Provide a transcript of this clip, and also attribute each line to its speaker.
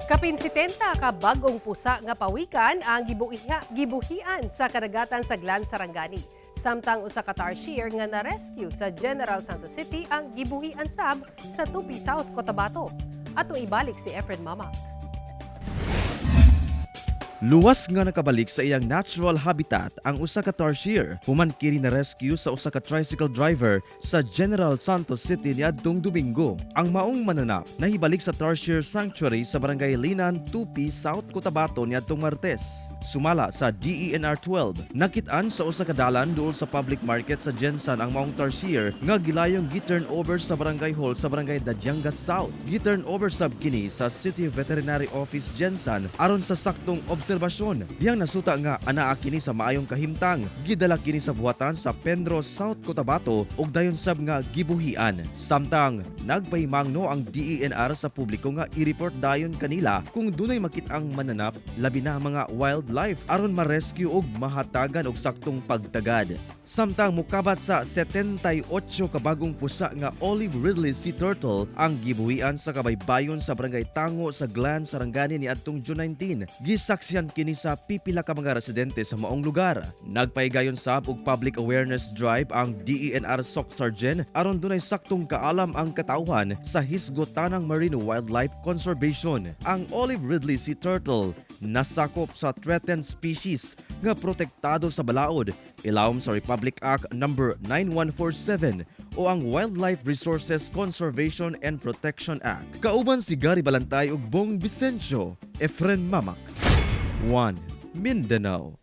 Speaker 1: Kapin 70 ka bagong pusa nga pawikan ang gibuhian sa kadagatan sa Glan Sarangani. Samtang usa ka Tarsier nga na-rescue sa General Santos City ang gibuhian sab sa Tupi, South Cotabato. Ato ibalik si Efren Mama.
Speaker 2: Luwas nga nakabalik sa iyang natural habitat ang usa ka Tarsier human kini na rescue sa usa ka tricycle driver sa General Santos City niadtong Domingo. Ang maong mananap nahibalik sa Tarsier Sanctuary sa Barangay Linan, Tupi, South Cotabato niadtong Martes. Sumala sa DENR 12, nakitaan sa usa ka dalan duol sa public market sa Jensan ang maong Tarsier nga gilayong gi-turn over sa Barangay Hall sa Barangay Dadyanga South. Gi-turn over sab kini sa City Veterinary Office Jensan aron sa saktong obserbasyon. Diyang nasuta nga anaa kini sa maayong kahimtang. Gidala kini sa buhatan sa Penrose, South Cotabato ug dayon sab nga gibuhian. Samtang nagpahimangno ang DENR sa publiko nga i-report dayon kanila kung dunay makit-ang mananap labi na mga wildlife aron ma-rescue ug mahatagan og saktong pagtagad. Samtang mukabat sa 78 ka bagong pusa nga olive ridley sea turtle ang gibuhian sa kabaybayon sa Barangay Tango sa Glan Sarangani niadtong June 19. Gisaksihan kini sa pipila ka mga residente sa maong lugar. Nagpaigayon sab og public awareness drive ang DENR SOC Sergeant aron dunay saktong kaalam ang katawhan sa hisgotanang marine wildlife conservation. Ang olive ridley sea turtle nasakop sa threatened species nga protektado sa balaod ilawom sa Republic Act No. 9147 o ang Wildlife Resources Conservation and Protection Act. Kauban si Gary Balantay ug Bong Vicencio, Efren Mamak, 1 Mindanao.